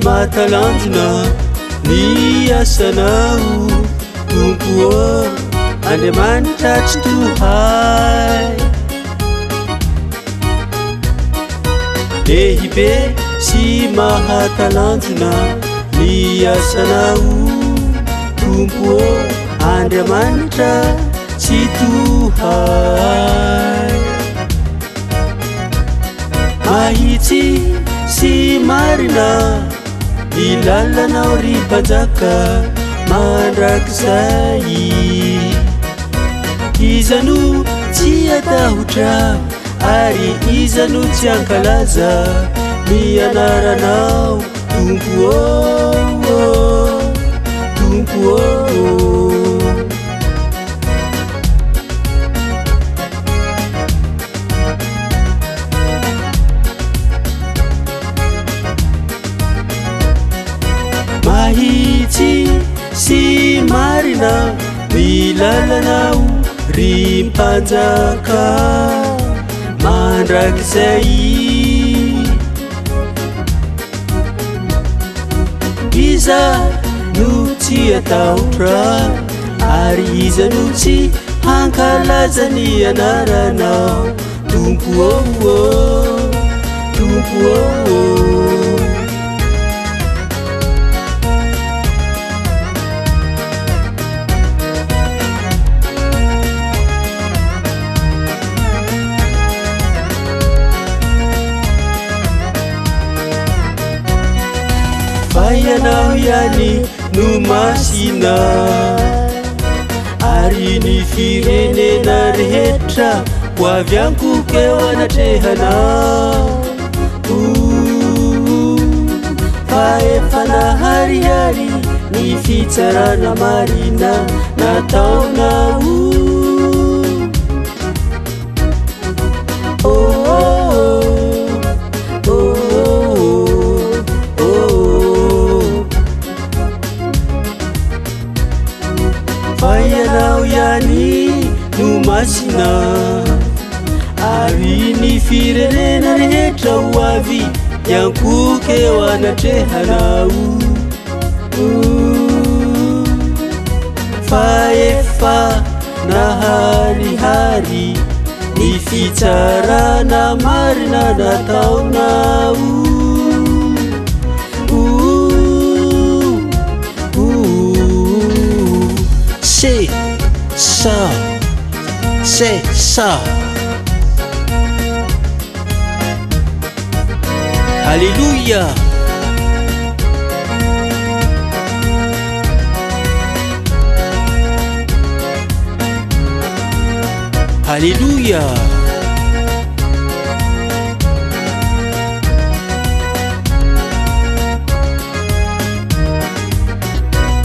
matalanjona ny asanao tompo Andriamanitra tsy tohay lehibe sy mahatalanjona ny asanao tompo Andriamanitra tsy tohay mahitsy sy marina ny lalanao ry mpanjaka mandrakizay iza no tsy atahotra ary iza no tsy ankalaza ny anaranao tompo tompo mahitsy sy marina ny lalanao ry mpanjaka mandrakizay iza no tsy atahotra ary iza no tsy hankalaza ny anaranao tompo tompo ianao ihany no masina ary ny firenena rehetra ho avy ankoko eo anatrehanao fa efa naharihary ny fitsarana marina nataonao ianao ihany no masina ary ny firenena rehetra ho avy ankoko eo anatrehanao fa efa naharihary ny fitsarana marina nataonao c'est ça. Alléluia. Alléluia.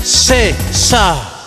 C'est ça.